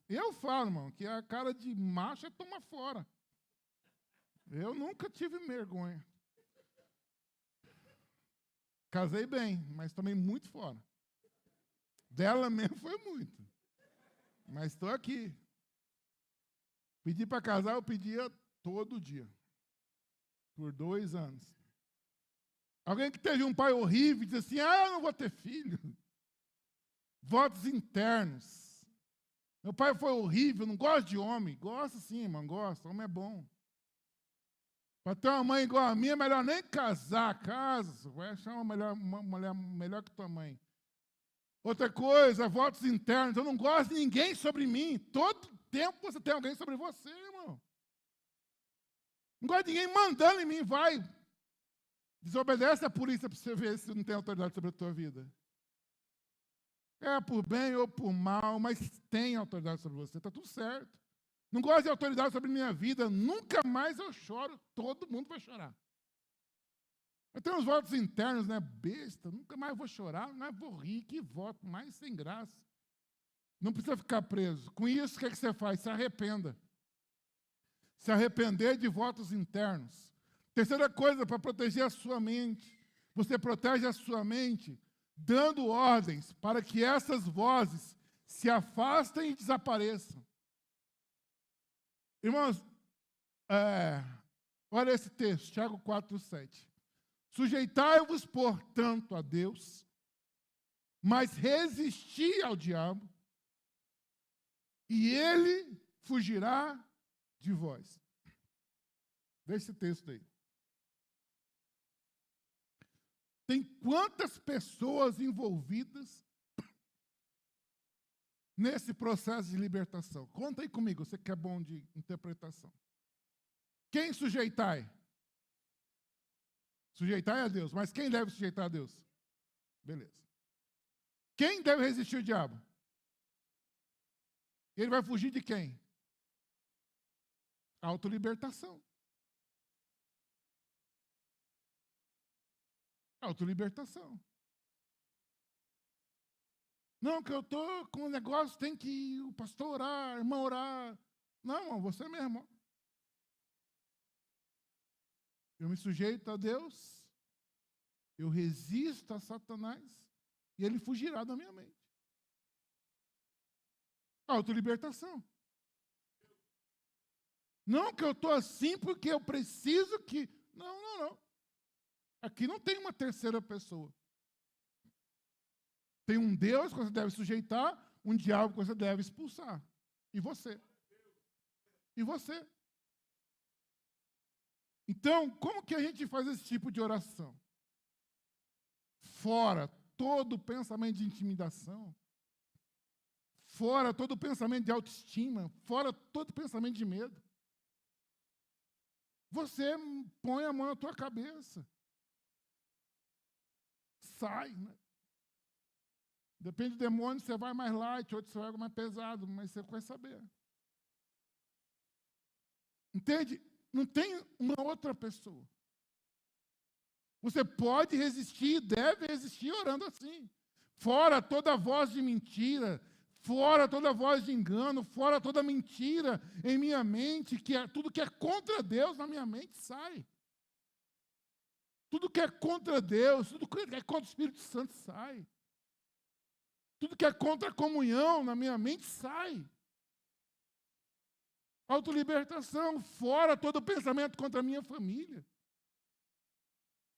Eu falo, irmão, que a cara de macho é tomar fora. Eu nunca tive vergonha. Casei bem, mas tomei muito fora. Dela mesmo foi muito. Mas estou aqui. Pedi para casar, eu pedia todo dia. Por 2 anos. Alguém que teve um pai horrível, diz assim, eu não vou ter filho. Votos internos. Meu pai foi horrível, não gosto de homem. Gosto sim, irmão, gosto. Homem é bom. Para ter uma mãe igual a minha, é melhor nem casar. Casa, vai achar uma mulher melhor que tua mãe. Outra coisa, votos internos. Eu não gosto de ninguém sobre mim. Todo tempo você tem alguém sobre você, irmão. Não gosto de ninguém mandando em mim. Vai. Desobedece a polícia para você ver se não tem autoridade sobre a tua vida. É por bem ou por mal, mas tem autoridade sobre você, está tudo certo. Não gosto de autoridade sobre minha vida, nunca mais eu choro, todo mundo vai chorar. Eu tenho uns votos internos, né? Besta, nunca mais vou chorar, não vou rir, que voto, mais sem graça. Não precisa ficar preso. Com isso, o que você faz? Se arrependa. Se arrepender de votos internos. Terceira coisa, para proteger a sua mente. Você protege a sua mente dando ordens para que essas vozes se afastem e desapareçam. Irmãos, olha esse texto, Tiago 4:7. Sujeitai-vos, portanto, a Deus, mas resisti ao diabo, e ele fugirá de vós. Deixa esse texto aí. Tem quantas pessoas envolvidas nesse processo de libertação? Conta aí comigo, você que é bom de interpretação. Quem sujeitai? Sujeitai a Deus. Mas quem deve sujeitar a Deus? Beleza. Quem deve resistir ao diabo? Ele vai fugir de quem? Autolibertação. Autolibertação. Não, que eu estou com um negócio, tem que o pastor orar, a irmã orar. Não, irmão, você mesmo. Eu me sujeito a Deus, eu resisto a Satanás, e ele fugirá da minha mente. Autolibertação. Não que eu estou assim porque eu preciso que... Não. Aqui não tem uma terceira pessoa. Tem um Deus que você deve sujeitar, um diabo que você deve expulsar. E você? E você? Então, como que a gente faz esse tipo de oração? Fora todo pensamento de intimidação, fora todo pensamento de autoestima, fora todo pensamento de medo. Você põe a mão na tua cabeça. Sai, né? Depende do demônio, você vai mais light, outro você vai mais pesado, mas você vai saber. Entende? Não tem uma outra pessoa. Você pode resistir, deve resistir orando assim. Fora toda voz de mentira, fora toda voz de engano, fora toda mentira em minha mente, tudo que é contra Deus na minha mente sai. Tudo que é contra Deus, tudo que é contra o Espírito Santo sai. Tudo que é contra a comunhão na minha mente sai. Autolibertação, fora todo pensamento contra a minha família.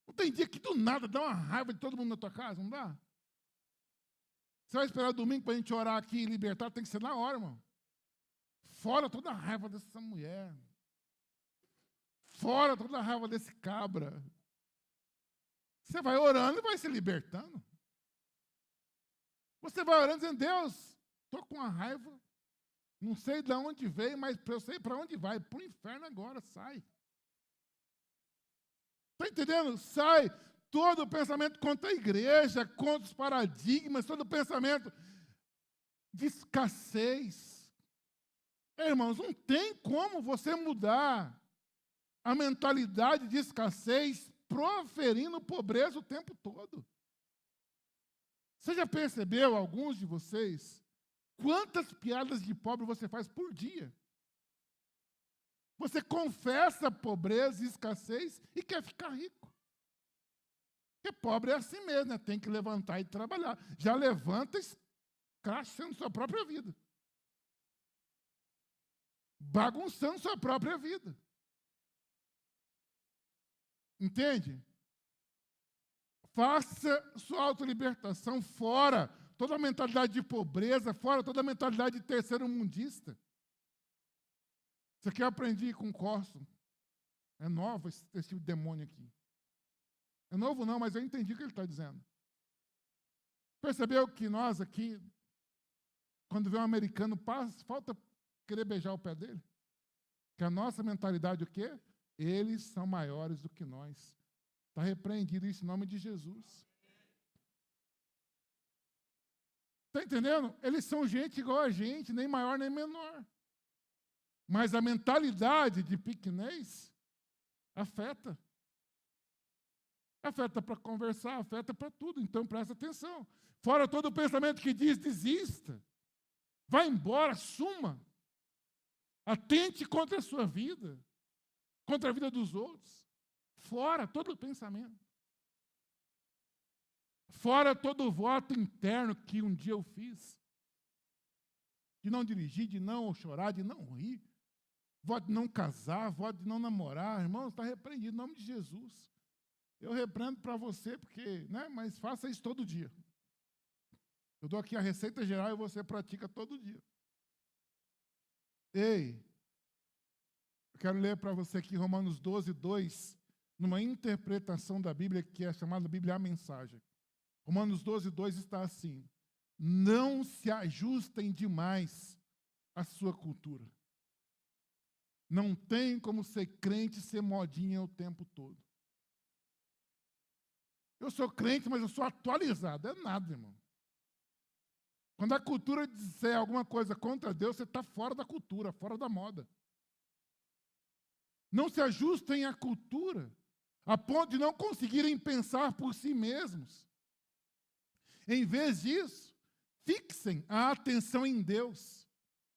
Não tem dia que do nada dá uma raiva de todo mundo na tua casa, não dá? Você vai esperar domingo para a gente orar aqui e libertar? Tem que ser na hora, irmão. Fora toda a raiva dessa mulher. Fora toda a raiva desse cabra. Você vai orando e vai se libertando. Você vai orando dizendo, Deus, estou com uma raiva. Não sei de onde veio, mas eu sei para onde vai. Para o inferno agora, sai. Está entendendo? Sai todo o pensamento contra a igreja, contra os paradigmas, todo o pensamento de escassez. Irmãos, não tem como você mudar a mentalidade de escassez proferindo pobreza o tempo todo. Você já percebeu, alguns de vocês, quantas piadas de pobre você faz por dia? Você confessa pobreza e escassez e quer ficar rico. Porque pobre é assim mesmo, né? Tem que levantar e trabalhar. Já levanta escrachando sua própria vida. Bagunçando sua própria vida. Entende? Faça sua autolibertação fora toda a mentalidade de pobreza, fora toda a mentalidade de terceiro mundista. Isso aqui eu aprendi com o Corso. É novo esse tipo de demônio aqui. É novo não, mas eu entendi o que ele está dizendo. Percebeu que nós aqui, quando vê um americano, falta querer beijar o pé dele? Que a nossa mentalidade o quê? Eles são maiores do que nós. Está repreendido isso em nome de Jesus. Está entendendo? Eles são gente igual a gente, nem maior nem menor. Mas a mentalidade de pequenez afeta. Afeta para conversar, afeta para tudo. Então, presta atenção. Fora todo o pensamento que diz, desista. Vá embora, suma. Atente contra a sua vida. Contra a vida dos outros. Fora todo o pensamento. Fora todo o voto interno que um dia eu fiz. De não dirigir, de não chorar, de não rir. Voto de não casar, voto de não namorar. Irmão, está repreendido em nome de Jesus. Eu repreendo para você, porque, né? Mas faça isso todo dia. Eu dou aqui a receita geral e você pratica todo dia. Ei, eu quero ler para você aqui Romanos 12, 2, numa interpretação da Bíblia que é chamada Bíblia a Mensagem. Romanos 12, 2 está assim: não se ajustem demais à sua cultura. Não tem como ser crente e ser modinha o tempo todo. Eu sou crente, mas eu sou atualizado. É nada, irmão. Quando a cultura disser alguma coisa contra Deus, você está fora da cultura, fora da moda. Não se ajustem à cultura, a ponto de não conseguirem pensar por si mesmos. Em vez disso, fixem a atenção em Deus.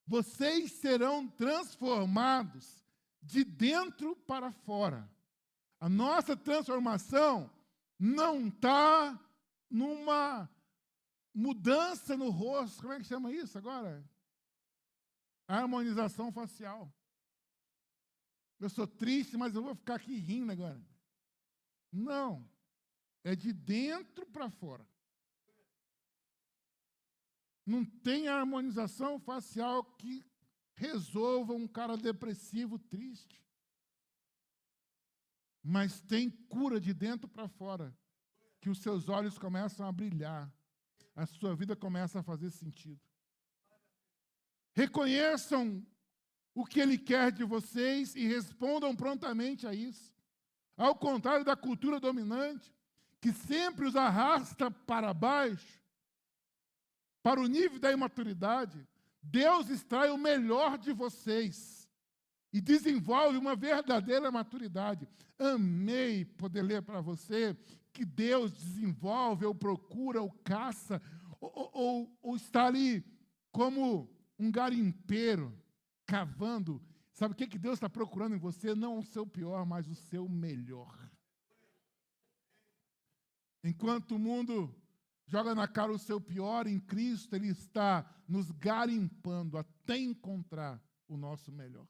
Vocês serão transformados de dentro para fora. A nossa transformação não está numa mudança no rosto. Como é que chama isso agora? Harmonização facial. Eu sou triste, mas eu vou ficar aqui rindo agora. Não. É de dentro para fora. Não tem harmonização facial que resolva um cara depressivo, triste. Mas tem cura de dentro para fora, que os seus olhos começam a brilhar, a sua vida começa a fazer sentido. Reconheçam o que Ele quer de vocês e respondam prontamente a isso. Ao contrário da cultura dominante, que sempre os arrasta para baixo, para o nível da imaturidade, Deus extrai o melhor de vocês e desenvolve uma verdadeira maturidade. Amei poder ler para você que Deus desenvolve, ou procura, ou caça, ou está ali como um garimpeiro, cavando. Sabe o que Deus está procurando em você? Não o seu pior, mas o seu melhor. Enquanto o mundo joga na cara o seu pior, em Cristo Ele está nos garimpando até encontrar o nosso melhor.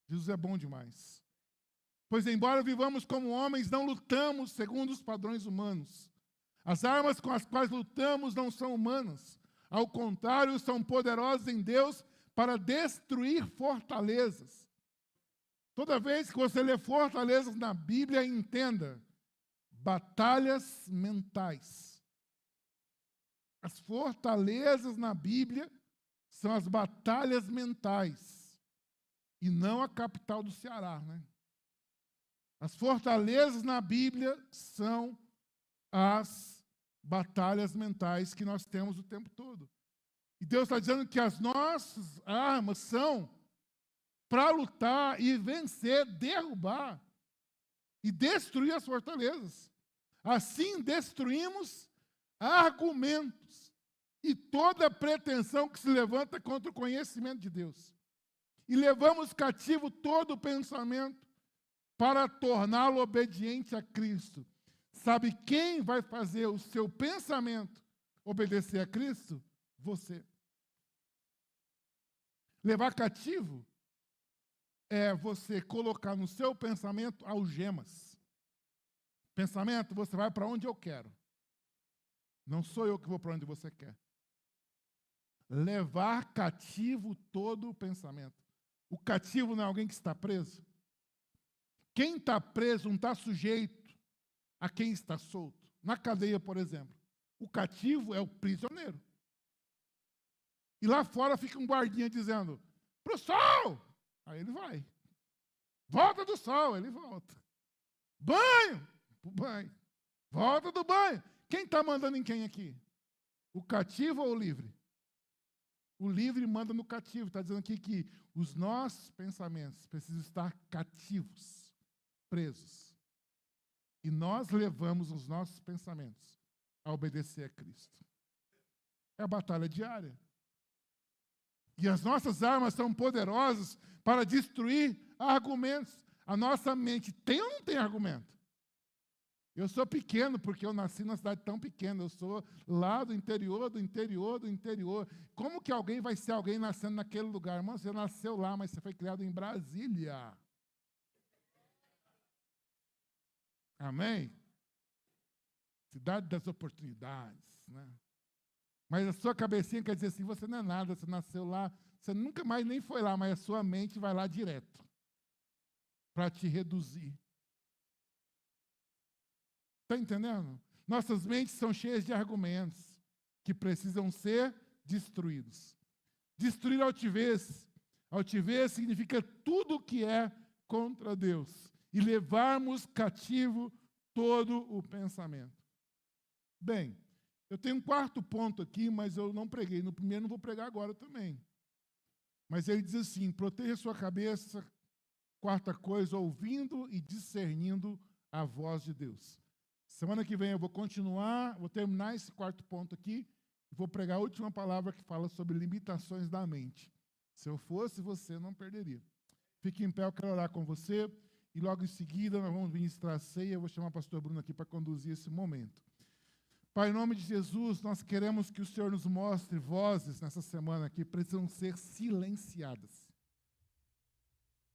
Jesus é bom demais. Pois embora vivamos como homens, não lutamos segundo os padrões humanos. As armas com as quais lutamos não são humanas. Ao contrário, são poderosas em Deus para destruir fortalezas. Toda vez que você lê fortalezas na Bíblia, entenda, batalhas mentais. As fortalezas na Bíblia são as batalhas mentais, e não a capital do Ceará, né? As fortalezas na Bíblia são as batalhas mentais que nós temos o tempo todo. E Deus está dizendo que as nossas armas são para lutar e vencer, derrubar e destruir as fortalezas. Assim destruímos argumentos e toda pretensão que se levanta contra o conhecimento de Deus. E levamos cativo todo o pensamento para torná-lo obediente a Cristo. Sabe quem vai fazer o seu pensamento obedecer a Cristo? Você. Levar cativo é você colocar no seu pensamento algemas. Pensamento, você vai para onde eu quero. Não sou eu que vou para onde você quer. Levar cativo todo o pensamento. O cativo não é alguém que está preso? Quem está preso não está sujeito a quem está solto. Na cadeia, por exemplo, o cativo é o prisioneiro. E lá fora fica um guardinha dizendo, para o sol! Aí ele vai. Volta do sol, ele volta. Banho! Pro banho. Volta do banho. Quem está mandando em quem aqui? O cativo ou o livre? O livre manda no cativo. Está dizendo aqui que os nossos pensamentos precisam estar cativos, presos. E nós levamos os nossos pensamentos a obedecer a Cristo. É a batalha diária. E as nossas armas são poderosas para destruir argumentos. A nossa mente tem ou não tem argumento? Eu sou pequeno porque eu nasci numa cidade tão pequena. Eu sou lá do interior, do interior, do interior. Como que alguém vai ser alguém nascendo naquele lugar? Irmão, você nasceu lá, mas você foi criado em Brasília. Amém? Cidade das oportunidades, né? Mas a sua cabecinha quer dizer assim, você não é nada, você nasceu lá, você nunca mais nem foi lá, mas a sua mente vai lá direto para te reduzir. Está entendendo? Nossas mentes são cheias de argumentos que precisam ser destruídos. Destruir a altivez. Altivez significa tudo o que é contra Deus. E levarmos cativo todo o pensamento. Bem, eu tenho um quarto ponto aqui, mas eu não preguei. No primeiro não vou pregar agora também. Mas ele diz assim, proteja sua cabeça, quarta coisa, ouvindo e discernindo a voz de Deus. Semana que vem eu vou continuar, vou terminar esse quarto ponto aqui, e vou pregar a última palavra que fala sobre limitações da mente. Se eu fosse você, não perderia. Fique em pé, eu quero orar com você, e logo em seguida nós vamos ministrar a ceia, eu vou chamar o pastor Bruno aqui para conduzir esse momento. Pai, em nome de Jesus, nós queremos que o Senhor nos mostre vozes nessa semana que precisam ser silenciadas.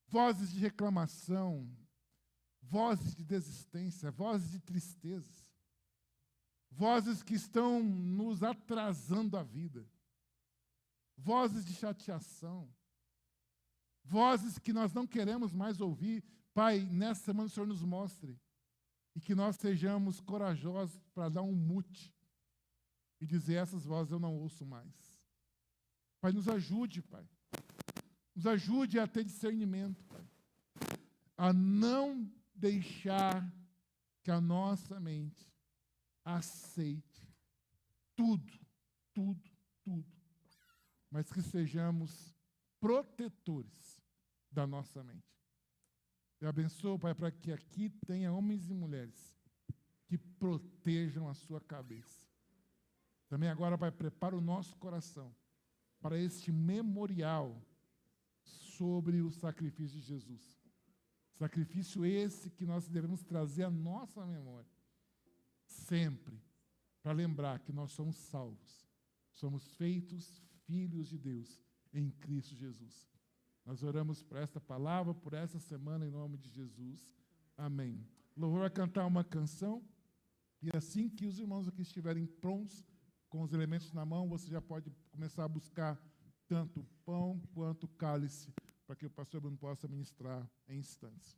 Vozes de reclamação, vozes de desistência, vozes de tristezas, vozes que estão nos atrasando a vida, vozes de chateação, vozes que nós não queremos mais ouvir. Pai, nessa semana o Senhor nos mostre e que nós sejamos corajosos para dar um mute e dizer, essas vozes eu não ouço mais. Pai, nos ajude, Pai. Nos ajude a ter discernimento, Pai. A não deixar que a nossa mente aceite tudo, mas que sejamos protetores da nossa mente. Eu abençoo, Pai, para que aqui tenha homens e mulheres que protejam a sua cabeça. Também agora, Pai, prepara o nosso coração para este memorial sobre o sacrifício de Jesus. Sacrifício esse que nós devemos trazer à nossa memória, sempre, para lembrar que nós somos salvos, somos feitos filhos de Deus em Cristo Jesus. Nós oramos por esta palavra, por essa semana, em nome de Jesus. Amém. O louvor vai cantar uma canção. E assim que os irmãos aqui estiverem prontos, com os elementos na mão, você já pode começar a buscar tanto o pão quanto o cálice, para que o pastor Bruno possa ministrar em instantes.